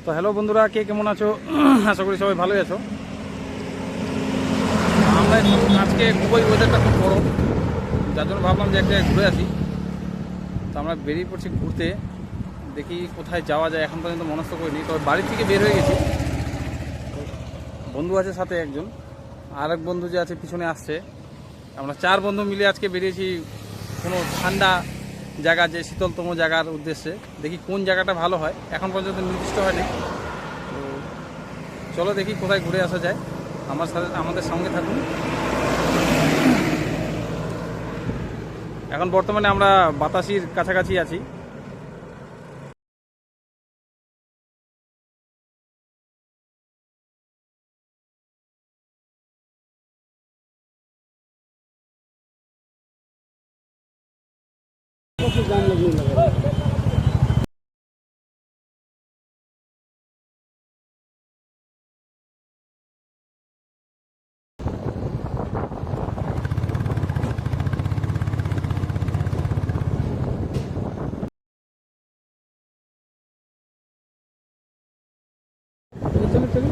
তো হ্যালো বন্ধুরা, কে কেমন আছো? আশা করি সবাই ভালোই আছো। আমরা আজকে খুবই ওয়েদারটা খুব গরম, যার জন্য ভাবলাম যে একটা ঘুরে আসি। তো আমরা বেরিয়ে পড়ছি ঘুরতে, দেখি কোথায় যাওয়া যায়। এখন পর্যন্ত মনস্থ করিনি, তবে বাড়ি থেকে বের হয়ে গেছি। বন্ধু আছে সাথে একজন, আর এক বন্ধু যে আছে পিছনে আসছে। আমরা 4 বন্ধু মিলে আজকে বেরিয়েছি কোনো ঠান্ডা জায়গা, যে শীতলতম জায়গার উদ্দেশ্যে। দেখি কোন জায়গাটা ভালো হয়, এখন পর্যন্ত নির্দিষ্ট হয়নি। তো চলো দেখি কোথায় ঘুরে আসা যায়। আমাদের সঙ্গে থাকুন। এখন বর্তমানে আমরা বাতাসির কাছাকাছি আছি। চলো চলো।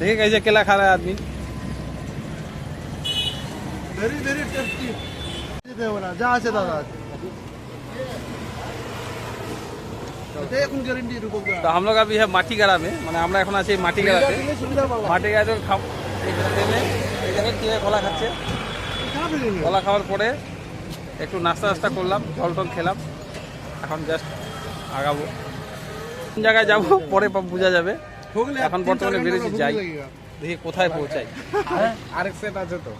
देखिए कैसे केला खा रहा है आदमी। वेरी वेरी टेस्टी जहाँ से दादा এখন গ্যারান্টি রূপক। तो हम लोग अभी है माटीगाड़ा में, মানে আমরা এখন আছি মাটিগাড়াতে। মাটিগাড়াতে এখানে কলা খাচ্ছে। কলা খাওয়ার পরে একটু নাস্তা করলাম, জল টল খেলাম। এখন জাস্ট আগাবো, কোন জায়গায় যাবো পরে বোঝা যাবে। এখন বর্তমানে বেরিয়েছি, যাই দেখি কোথায় পৌঁছাই। আরেক সেট আছে তো।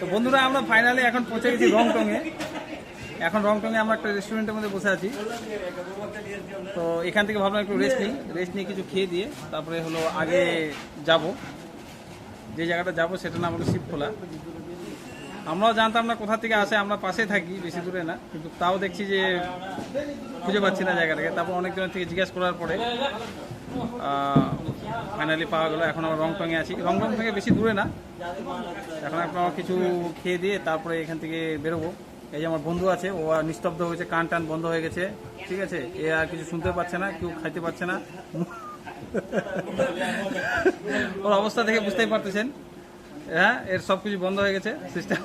তো বন্ধুরা, আমরা ফাইনালি এখন পৌঁছে গেছি রংটংয়ে। এখন রংটংয়ে আমরা একটা রেস্টুরেন্টের মধ্যে বসে আছি। তো এখান থেকে ভাবলাম একটু রেস্ট নিয়ে কিছু খেয়ে দিয়ে তারপরে হলো আগে যাব। যে জায়গাটা যাব সেটার নাম হলো শিবখোলা। আমরাও জানতাম না কোথা থেকে আসে, আমরা পাশে থাকি, বেশি দূরে না, কিন্তু তাও দেখছি যে খুঁজে পাচ্ছি না জায়গাটাকে। তারপর অনেকজনের থেকে জিজ্ঞাসা করার পরে ফাইনালি পাওয়া গেলো। এখন আমরা রংটংয়ে আছি। রংটং থেকে বেশি দূরে না। এখন আপনারা কিছু খেয়ে দিয়ে তারপরে এখান থেকে বেরোবো। এই যে আমার বন্ধু আছে, ও আর নিস্তব্ধ হয়েছে, কান টান বন্ধ হয়ে গেছে। ঠিক আছে, এ আর কিছু শুনতে পাচ্ছে না, কেউ খাইতে পারছে না। ওর অবস্থা থেকে বুঝতেই পারতেছেন, হ্যাঁ, এর সব কিছু বন্ধ হয়ে গেছে সিস্টেম।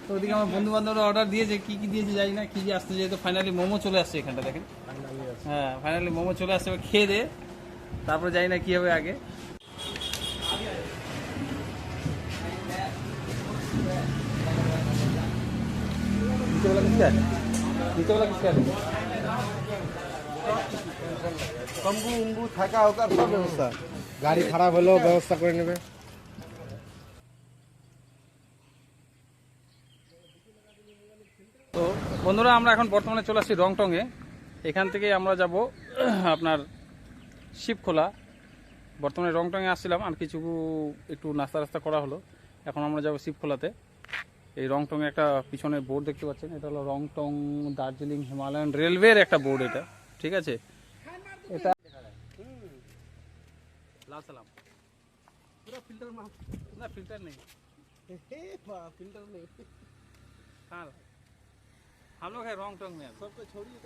তো ওদিকে আমার বন্ধু বান্ধবরা অর্ডার দিয়েছে, কি কি দিয়েছে জানি না, কি যে আসতে যেহেতু ফাইনালি মোমো চলে আসছে এখানটা, দেখেন। হ্যাঁ, ফাইনালি মোমো চলে আসছে। খেয়ে দে তারপরে জানি না কি হবে আগে। नीचे वाला किसका है? नीचे वाला किसका है? তম্বু উম্বু থাকা ওকার সব ব্যবস্থা, গাড়ি খারাপ হলেও ব্যবস্থা করে নেবে। তো বন্ধুরা আমরা এখন বর্তমানে চলে আসছি রংটংয়ে। এখান থেকে আমরা যাব আপনার শিবখোলা। বর্তমানে রংটংয়ে আসছিলাম, আর কিছু একটু নাস্তা রাস্তা করা হলো। এখন আমরা যাব শিবখোলাতে। এই রংটংয়ে একটা পিছনে বোর্ড দেখতে পাচ্ছেন, এটা হলো রংটং দার্জিলিং হিমালয়ান রেলওয়ের একটা বোর্ড এটা, ঠিক আছে। এটা লাল সালাম पूरा फिल्टर मार ना, फिल्टर नहीं, फिल्टर नहीं। हाँ हम लोग है रॉन्गटंग में, सबको छोड़िए।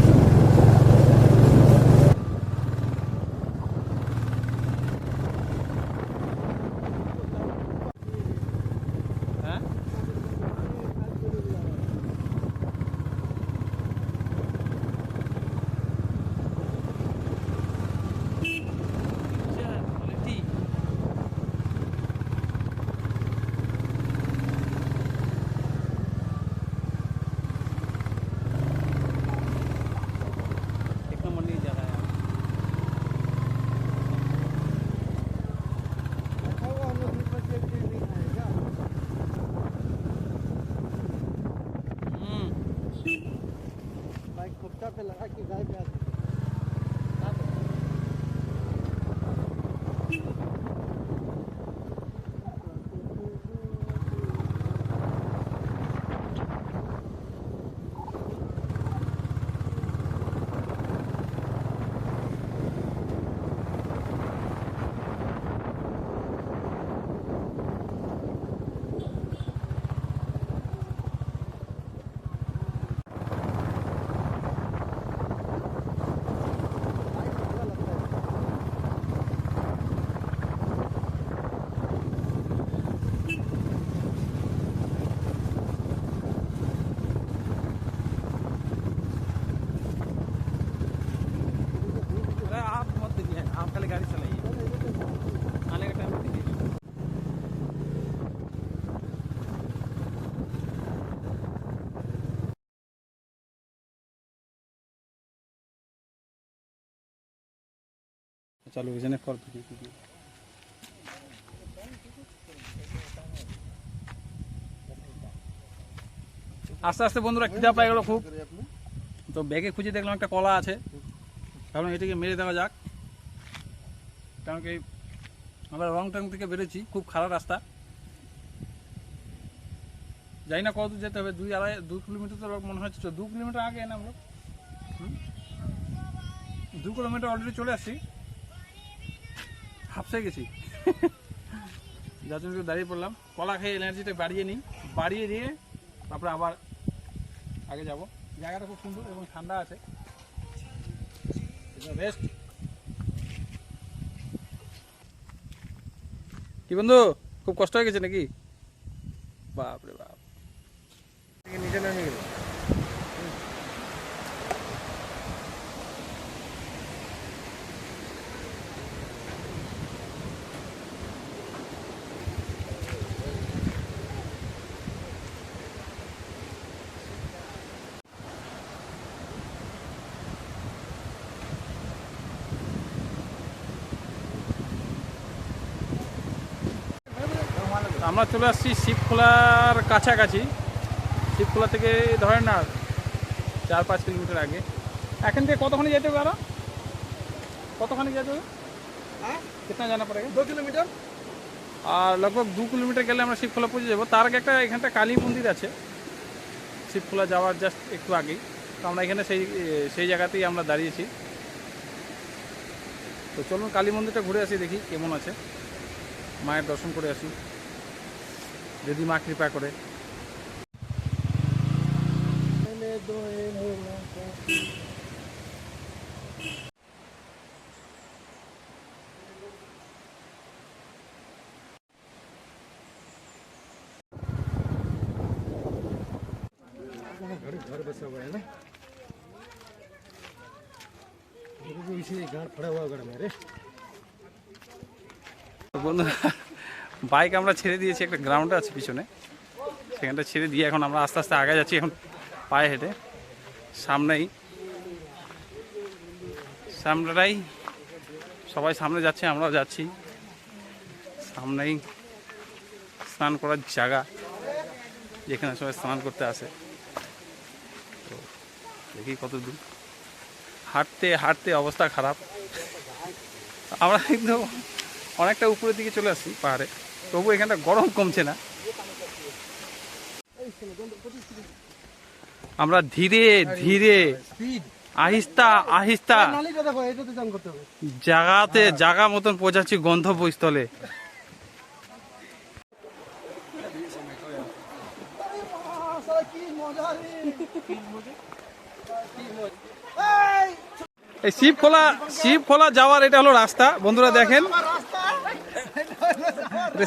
बाइक खुट्टा पे लगा के गाय पे आती। आप मत दीजिए, आप खाली गाड़ी चलाइए, आने का टाइम दीजिए। चलो विजय कॉल कीजिए। আস্তে আস্তে বন্ধুরা খিদা পাই গেল খুব। তো ব্যাগে খুঁজে দেখলাম একটা কলা আছে, ভাবলাম এটাকে মেরে দেওয়া যাক। কারণ কি আমরা রংটং থেকে বেরোচ্ছি, খুব খারাপ রাস্তা, যাই না কত দূর যেতে হবে, 2 কিলোমিটার তো মনে হচ্ছে। 2 কিলোমিটার আগে না আমরা 2 কিলোমিটার অলরেডি চলে আসছি, হাফসে গেছি। যার জন্য একটু দাঁড়িয়ে পড়লাম, কলা খেয়ে এনার্জিটা বাড়িয়ে নিই, বাড়িয়ে দিয়ে তারপরে আবার আগে যাব। জায়গাটা খুব সুন্দর এবং ঠান্ডা আছে, রেস্ট। কি বন্ধু খুব কষ্ট হয়ে গেছে নাকি? বাপরে বাপ, নিচে নামে গেল। আমরা চলে আসছি শিবখোলার কাছাকাছি। শিবখোলা থেকে ধরেন না 4-5 কিলোমিটার আগে। এখান থেকে কতখানি যেতে হবে? আরো কতখানি যেতে হবে? कितना जाना पड़ेगा? 2 किलोमीटर। আর लगभग 2 কিলোমিটার গেলে আমরা শিবখোলা পৌঁছে যাবো। তার আগে একটা এখানটা কালী মন্দির আছে, শিবখোলা যাওয়ার জাস্ট একটু আগেই। তো আমরা এখানে সেই জায়গাতেই আমরা দাঁড়িয়েছি। তো চলুন কালী মন্দিরটা ঘুরে আসি, দেখি কেমন আছে, মায়ের দর্শন করে আসি, যদি মা কৃপা করে। घर बसा हुआ है ना, इसी घर पड़ा हुआ घर मेरे। বন্ধুরা বাইক আমরা ছেড়ে দিয়েছি, একটা গ্রাউন্ডে আছে পিছনে, সেখানটা ছেড়ে দিয়ে এখন আমরা আস্তে আস্তে আগে যাচ্ছি, এখন পায়ে হেঁটে। সামনেই সবাই সামনে যাচ্ছে, আমরাও যাচ্ছি। সামনেই স্নান করার জায়গা, যেখানে সবাই স্নান করতে আসে। তো দেখি কত দূর। হাঁটতে হাঁটতে অবস্থা খারাপ। আমরা কিন্তু অনেকটা উপরের দিকে চলে আসছি পাহাড়ে, তবু এখানটা গরম কমছে না। আমরা ধীরে ধীরে আহিস্তা আহিস্তা জায়গা মতন পৌঁছাচ্ছি গন্তব্যস্থলে। এই শিবখোলা যাওয়ার এটা হলো রাস্তা বন্ধুরা, দেখেন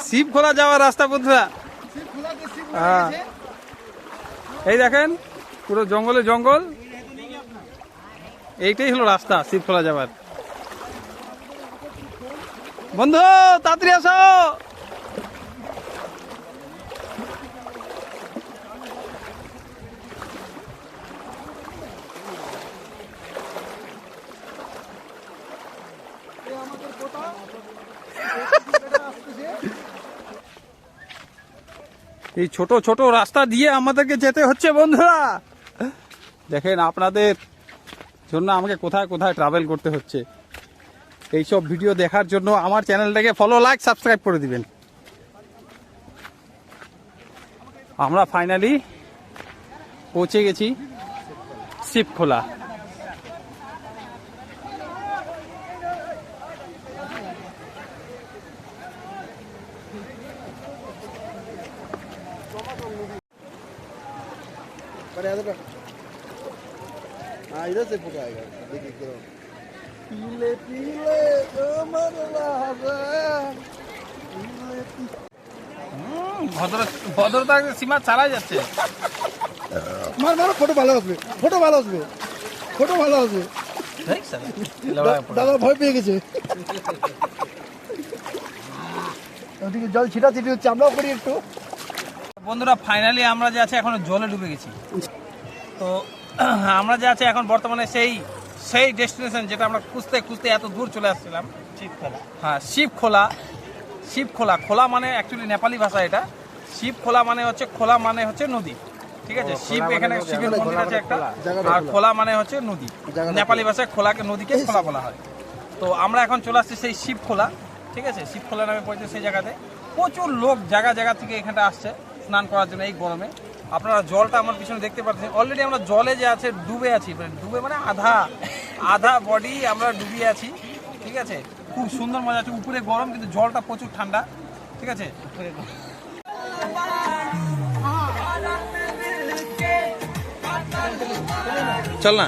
শিবখোলা যাওয়ার রাস্তা বন্ধুরা। হ্যাঁ, এই দেখেন পুরো জঙ্গলে জঙ্গল, এইটাই হলো রাস্তা শিবখোলা যাওয়ার। বন্ধু তাড়াতাড়ি আসো। এই ছোট ছোট রাস্তা দিয়ে আমাদেরকে যেতে হচ্ছে বন্ধুরা। দেখেন আপনাদের জন্য আমাকে কোথায় কোথায় ট্রাভেল করতে হচ্ছে। এইসব ভিডিও দেখার জন্য আমার চ্যানেলটাকে ফলো, লাইক, সাবস্ক্রাইব করে দিবেন। আমরা ফাইনালি পৌঁছে গেছি শিবখোলা। हाँ इधर से फोटो आएगा, देखिए करो। पीले पीले कमर ভদ্রতার সীমা চালাই যাচ্ছে। মার মারো, ফটো ভালো আসবে, ফটো ভালো আসবে, ফটো ভালো আসবে। দাদা ভয় পেয়ে গেছে। ওদিকে জল ছিটাছিটি হচ্ছে, আমরাও করি একটু। বন্ধুরা ফাইনালি আমরা যে আছে এখন জলে ডুবে গেছি। তো আমরা যে আছে এখন বর্তমানে সেই ডেস্টিনেশন যেটা আমরা খুঁজতে খুঁজতে এত দূর চলে আসছিলাম, শিবখোলা। হ্যাঁ, শিবখোলা। খোলা মানে অ্যাকচুয়ালি নেপালি ভাষা এটা। শিবখোলা মানে হচ্ছে, খোলা মানে হচ্ছে নদী, ঠিক আছে। শিব এখানে শিবের মন্দির আছে একটা, আর খোলা মানে হচ্ছে নদী। নেপালি ভাষায় খোলাকে, নদীকে খোলা বলা হয়। তো আমরা এখন চলে আসছি সেই শিবখোলা, ঠিক আছে। শিবখোলা নামে পড়েছে সেই জায়গাতে। প্রচুর লোক জায়গা থেকে এখানটা আসছে স্নান করার জন্য এই গরমে। আপনারা জলটা আমার পিছনে দেখতে পাচ্ছেন। অলরেডি আমরা জলে যে আছে ডুবে আছি, ডুবে মানে আধা বডি আমরা ডুবিয়ে আছি, ঠিক আছে। খুব সুন্দর মজা আছে। উপরে গরম কিন্তু জলটা প্রচুর ঠান্ডা, ঠিক আছে। চল না।